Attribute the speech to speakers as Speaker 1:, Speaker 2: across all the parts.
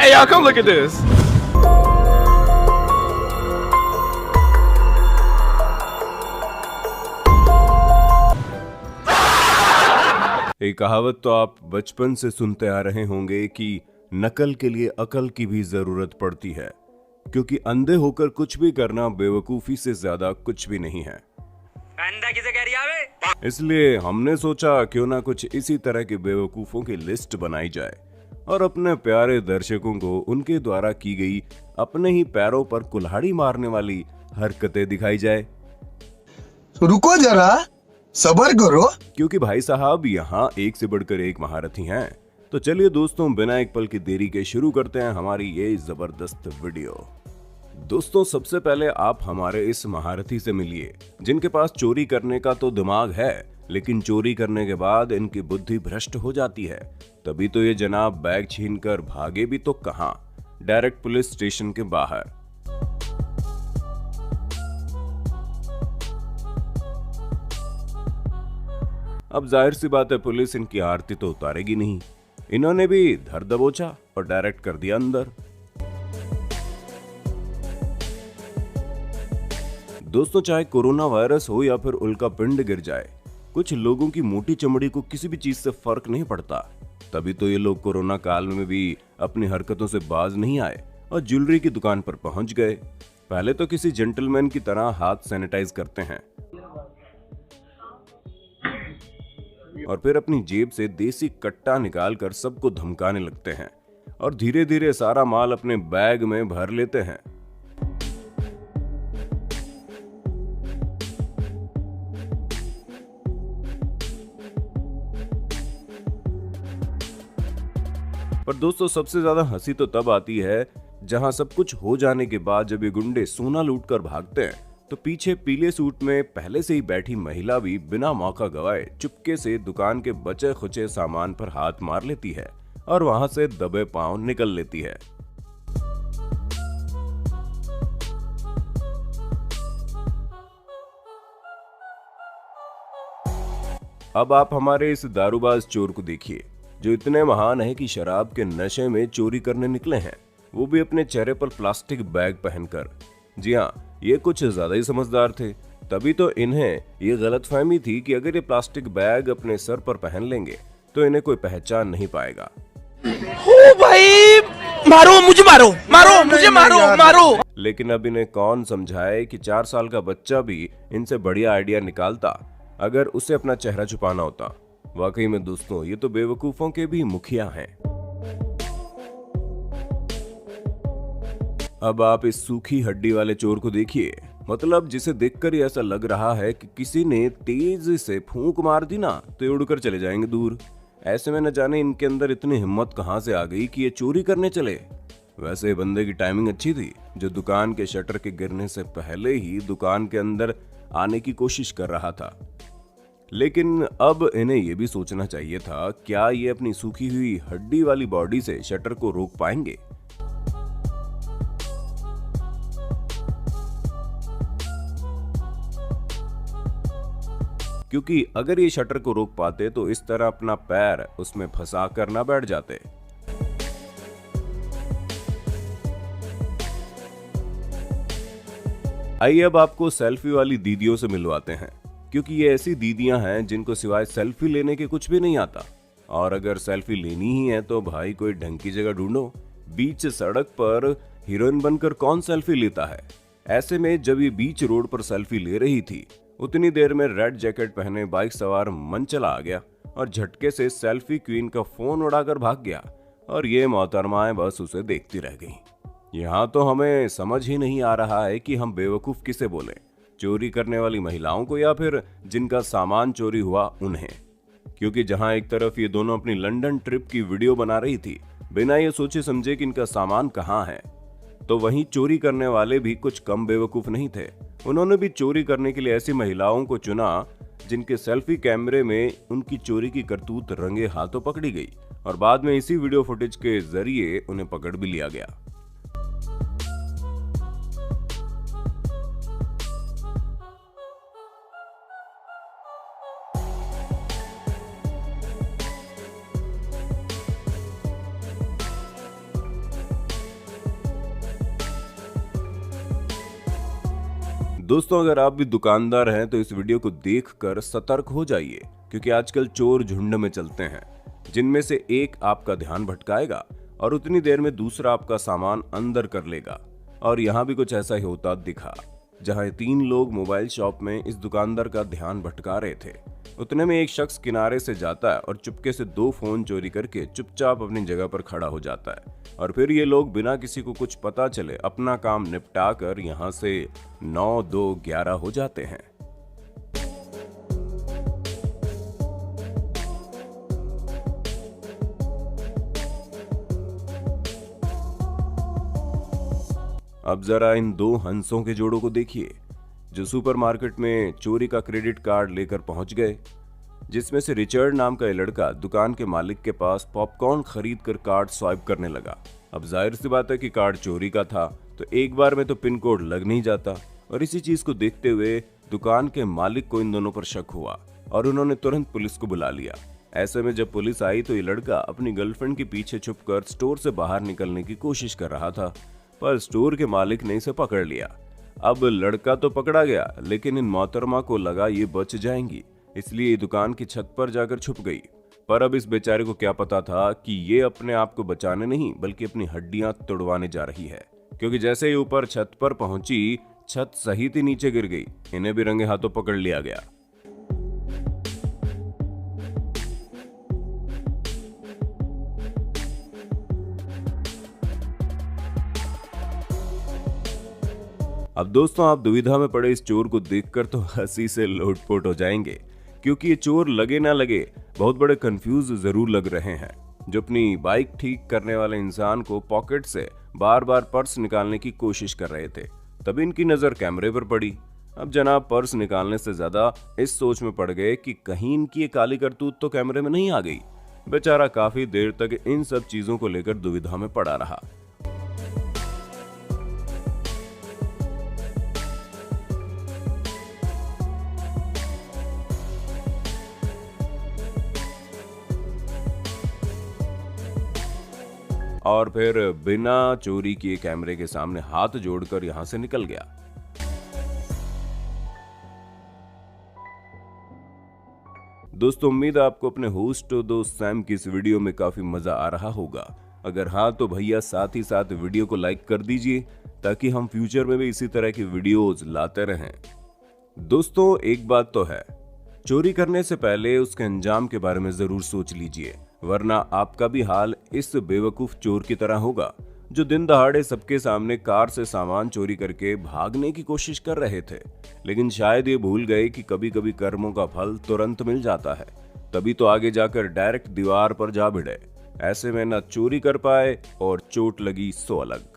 Speaker 1: Hey y'all, come look at this. एक कहावत तो आप बचपन से सुनते आ रहे होंगे कि नकल के लिए अकल की भी जरूरत पड़ती है, क्योंकि अंधे होकर कुछ भी करना बेवकूफी से ज्यादा कुछ भी नहीं है।
Speaker 2: अंधा किसे कह रही है?
Speaker 1: इसलिए हमने सोचा क्यों ना कुछ इसी तरह के बेवकूफों की लिस्ट बनाई जाए और अपने प्यारे दर्शकों को उनके द्वारा की गई अपने ही पैरों पर कुल्हाड़ी मारने वाली हरकतें दिखाई जाए।
Speaker 3: रुको जरा, सब्र करो,
Speaker 1: क्योंकि भाई साहब यहाँ एक से बढ़कर एक महारथी हैं। तो चलिए दोस्तों, बिना एक पल की देरी के शुरू करते हैं हमारी ये जबरदस्त वीडियो। दोस्तों, सबसे पहले आप हमारे इस महारथी से मिलिए जिनके पास चोरी करने का तो दिमाग है, लेकिन चोरी करने के बाद इनकी बुद्धि भ्रष्ट हो जाती है। तभी तो ये जनाब बैग छीनकर भागे भी तो कहां, डायरेक्ट पुलिस स्टेशन के बाहर। अब जाहिर सी बात है, पुलिस इनकी आरती तो उतारेगी नहीं। इन्होंने भी धर दबोचा और डायरेक्ट कर दिया अंदर। दोस्तों, चाहे कोरोना वायरस हो या फिर उल्का पिंड गिर जाए, कुछ लोगों की मोटी चमड़ी को किसी भी चीज से फर्क नहीं पड़ता। तभी तो ये लोग कोरोना काल में भी अपनी हरकतों से बाज नहीं आए और ज्वेलरी की दुकान पर पहुंच गए। पहले तो किसी जेंटलमैन की तरह हाथ सैनिटाइज करते हैं और फिर अपनी जेब से देसी कट्टा निकालकर सबको धमकाने लगते हैं और धीरे धीरे सारा माल अपने बैग में भर लेते हैं। पर दोस्तों, सबसे ज्यादा हंसी तो तब आती है जहां सब कुछ हो जाने के बाद जब ये गुंडे सोना लूटकर भागते हैं तो पीछे पीले सूट में पहले से ही बैठी महिला भी बिना मौका गवाए चुपके से दुकान के बचे खुचे सामान पर हाथ मार लेती है और वहां से दबे पांव निकल लेती है। अब आप हमारे इस दारूबाज चोर को देखिए, जो इतने महान है कि शराब के नशे में चोरी करने निकले हैं, वो भी अपने चेहरे पर प्लास्टिक बैग पहनकर। जी हाँ, ये कुछ ज्यादा ही समझदार थे। तभी तो इन्हें ये गलतफहमी थी कि अगर ये प्लास्टिक बैग अपने सर पर पहन लेंगे तो इन्हें कोई पहचान नहीं पाएगा।
Speaker 2: ओ भाई, मारो मुझे, मारो मारो मुझे, मारो मारो।
Speaker 1: लेकिन अब इन्हें कौन समझाए कि 4 साल का बच्चा भी इनसे बढ़िया आइडिया निकालता अगर उसे अपना चेहरा छुपाना होता। वाकई में दोस्तों, ये तो बेवकूफों के भी मुखिया हैं। अब आप इस सूखी हड्डी वाले चोर को देखिए, मतलब जिसे देखकर ही ऐसा लग रहा है कि किसी ने तेज से फूंक मार दी ना तो ये उड़कर चले जाएंगे दूर। ऐसे में न जाने इनके अंदर इतनी हिम्मत कहां से आ गई कि ये चोरी करने चले। वैसे बंदे की टाइमिंग अच्छी थी, जो दुकान के शटर के गिरने से पहले ही दुकान के अंदर आने की कोशिश कर रहा था। लेकिन अब इन्हें यह भी सोचना चाहिए था, क्या ये अपनी सूखी हुई हड्डी वाली बॉडी से शटर को रोक पाएंगे? क्योंकि अगर ये शटर को रोक पाते तो इस तरह अपना पैर उसमें फंसा कर ना बैठ जाते। आइए अब आपको सेल्फी वाली दीदियों से मिलवाते हैं, क्योंकि ये ऐसी दीदियां हैं जिनको सिवाय सेल्फी लेने के कुछ भी नहीं आता। और अगर सेल्फी लेनी ही है तो भाई कोई ढंग की जगह ढूंढो। बीच सड़क पर हीरोइन बनकर कौन सेल्फी लेता है? ऐसे में जब ये बीच रोड पर सेल्फी ले रही थी, उतनी देर में रेड जैकेट पहने बाइक सवार मंचला आ गया और झटके से सेल्फी क्वीन का फोन उड़ाकर भाग गया और ये मोहतरमाएं बस उसे देखती रह गईं। यहाँ तो हमें समझ ही नहीं आ रहा है कि हम बेवकूफ किसे बोलें, चोरी करने वाली महिलाओं को या फिर जिनका सामान चोरी हुआ उन्हें। क्योंकि जहां एक तरफ ये दोनों अपनी लंदन ट्रिप की वीडियो बना रही थी बिना ये सोचे समझे कि इनका सामान कहां है, तो वहीं चोरी करने वाले भी कुछ कम बेवकूफ नहीं थे। उन्होंने भी चोरी करने के लिए ऐसी महिलाओं को चुना जिनके सेल्फी कैमरे में उनकी चोरी की करतूत रंगे हाथों पकड़ी गई और बाद में इसी वीडियो फुटेज के जरिए उन्हें पकड़ भी लिया गया। दोस्तों, अगर आप भी दुकानदार हैं तो इस वीडियो को देखकर सतर्क हो जाइए, क्योंकि आजकल चोर झुंड में चलते हैं, जिनमें से एक आपका ध्यान भटकाएगा और उतनी देर में दूसरा आपका सामान अंदर कर लेगा। और यहाँ भी कुछ ऐसा ही होता दिखा, जहां 3 लोग मोबाइल शॉप में इस दुकानदार का ध्यान भटका रहे थे। उतने में एक शख्स किनारे से जाता है और चुपके से 2 फोन चोरी करके चुपचाप अपनी जगह पर खड़ा हो जाता है। और फिर ये लोग बिना किसी को कुछ पता चले अपना काम निपटा कर यहाँ से 9, 2, 11 हो जाते हैं। अब जरा इन 2 हंसों के जोड़ों को देखिए, जो सुपरमार्केट में चोरी का क्रेडिट कार्ड लेकर पहुंच गए, जिसमें से रिचर्ड नाम का ये लड़का दुकान के मालिक के पास पॉपकॉर्न खरीद कर कार्ड स्वाइप करने लगा। अब जाहिर सी बात है कि कार्ड चोरी का था, तो एक बार में तो पिन कोड लग नहीं जाता। और इसी चीज को देखते हुए दुकान के मालिक को इन दोनों पर शक हुआ और उन्होंने तुरंत पुलिस को बुला लिया। ऐसे में जब पुलिस आई तो ये लड़का अपनी गर्लफ्रेंड के पीछे छुपकर स्टोर से बाहर निकलने की कोशिश कर रहा था, पर स्टोर के मालिक ने इसे पकड़ लिया। अब लड़का तो पकड़ा गया, लेकिन इन मोहतरमा को लगा ये बच जाएंगी, इसलिए दुकान की छत पर जाकर छुप गई। पर अब इस बेचारे को क्या पता था कि ये अपने आप को बचाने नहीं बल्कि अपनी हड्डियां तोड़वाने जा रही है, क्योंकि जैसे ही ऊपर छत पर पहुंची, छत सहित ही नीचे गिर गई। इन्हें भी रंगे हाथों पकड़ लिया गया। अब दोस्तों, आप दुविधा में पड़े इस चोर को देखकर तो हंसी से लोटपोट हो जाएंगे, क्योंकि ये चोर लगे ना लगे बहुत बड़े कंफ्यूज जरूर लग रहे हैं, जो अपनी बाइक ठीक करने वाले इंसान को पॉकेट से बार बार पर्स निकालने की कोशिश कर रहे थे। तभी इनकी नजर कैमरे पर पड़ी। अब जनाब पर्स निकालने से ज्यादा इस सोच में पड़ गए कि कहीं इनकी ये काली करतूत तो कैमरे में नहीं आ गई। बेचारा काफी देर तक इन सब चीजों को लेकर दुविधा में पड़ा रहा। और फिर बिना चोरी किए कैमरे के सामने हाथ जोड़कर यहां से निकल गया। दोस्तों, उम्मीद है आपको अपने होस्ट और दोस्त सैम की इस वीडियो में काफी मजा आ रहा होगा। अगर हाँ तो भैया साथ ही साथ वीडियो को लाइक कर दीजिए, ताकि हम फ्यूचर में भी इसी तरह की वीडियोज लाते रहें। दोस्तों, एक बात तो है, चोरी करने से पहले उसके अंजाम के बारे में जरूर सोच लीजिए, वरना आपका भी हाल इस बेवकूफ चोर की तरह होगा, जो दिन दहाड़े सबके सामने कार से सामान चोरी करके भागने की कोशिश कर रहे थे, लेकिन शायद ये भूल गए कि कभी कभी कर्मों का फल तुरंत मिल जाता है। तभी तो आगे जाकर डायरेक्ट दीवार पर जा भिड़े। ऐसे में न चोरी कर पाए और चोट लगी सो अलग।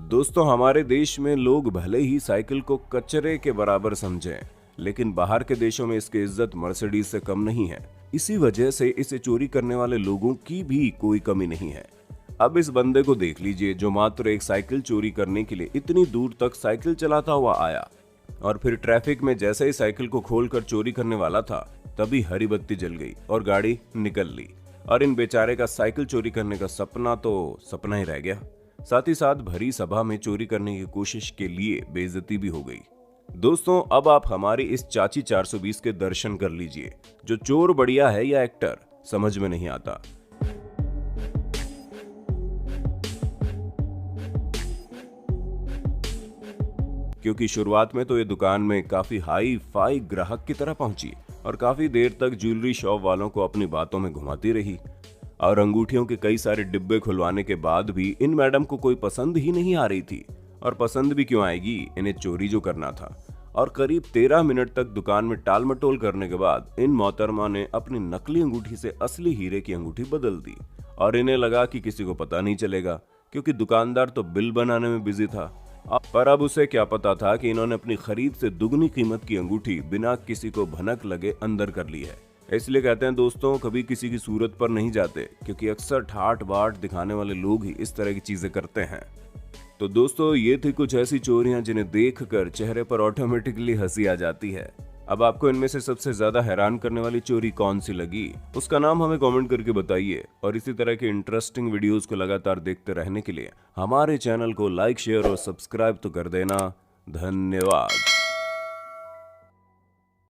Speaker 1: दोस्तों, हमारे देश में लोग भले ही साइकिल को कचरे के बराबर समझें, लेकिन बाहर के देशों में इसकी इज्जत मर्सिडीज से कम नहीं है। इसी वजह से इसे चोरी करने वाले लोगों की भी कोई कमी नहीं है। अब इस बंदे को देख लीजिए, जो मात्र एक साइकिल चोरी करने के लिए इतनी दूर तक साइकिल चलाता हुआ आया, और फिर ट्रैफिक में जैसे ही साइकिल को खोलकर चोरी करने वाला था, तभी हरी बत्ती जल गई और गाड़ी निकल ली। और इन बेचारे का साइकिल चोरी करने का सपना तो सपना ही रह गया। साथ ही साथ भरी सभा में चोरी करने की कोशिश के लिए बेइज्जती भी हो गई। दोस्तों, अब आप हमारी इस चाची 420 के दर्शन कर लीजिए, जो चोर बढ़िया है या एक्टर समझ में नहीं आता। क्योंकि शुरुआत में तो ये दुकान में काफी हाई फाई ग्राहक की तरह पहुंची और काफी देर तक ज्वेलरी शॉप वालों को अपनी बातों में घुमाती रही, और अंगूठियों के कई सारे डिब्बे खुलवाने के बाद भी इन मैडम को कोई पसंद ही नहीं आ रही थी। और पसंद भी क्यों आएगी, इन्हें चोरी जो करना था। और करीब 13 मिनट तक दुकान में टाल मटोल करने के बाद इन मोहतरमा ने अपनी नकली अंगूठी से असली हीरे की अंगूठी बदल दी। और इन्हें लगा कि किसी को पता नहीं चलेगा, क्योंकि दुकानदार तो बिल बनाने में बिजी था। पर अब उसे क्या पता था कि इन्होंने अपनी खरीद से दुगनी कीमत की अंगूठी बिना किसी को भनक लगे अंदर कर ली है। इसलिए कहते हैं दोस्तों, कभी किसी की सूरत पर नहीं जाते, क्योंकि अक्सर ठाट बाट दिखाने वाले लोग ही इस तरह की चीजें करते हैं। तो दोस्तों, ये थी कुछ ऐसी चोरियां जिन्हें देखकर चेहरे पर ऑटोमेटिकली हंसी आ जाती है। अब आपको इनमें से सबसे ज्यादा हैरान करने वाली चोरी कौन सी लगी, उसका नाम हमें कमेंट करके बताइए। और इसी तरह के इंटरेस्टिंग वीडियोस को लगातार देखते रहने के लिए हमारे चैनल को लाइक, शेयर और सब्सक्राइब तो कर देना। धन्यवाद।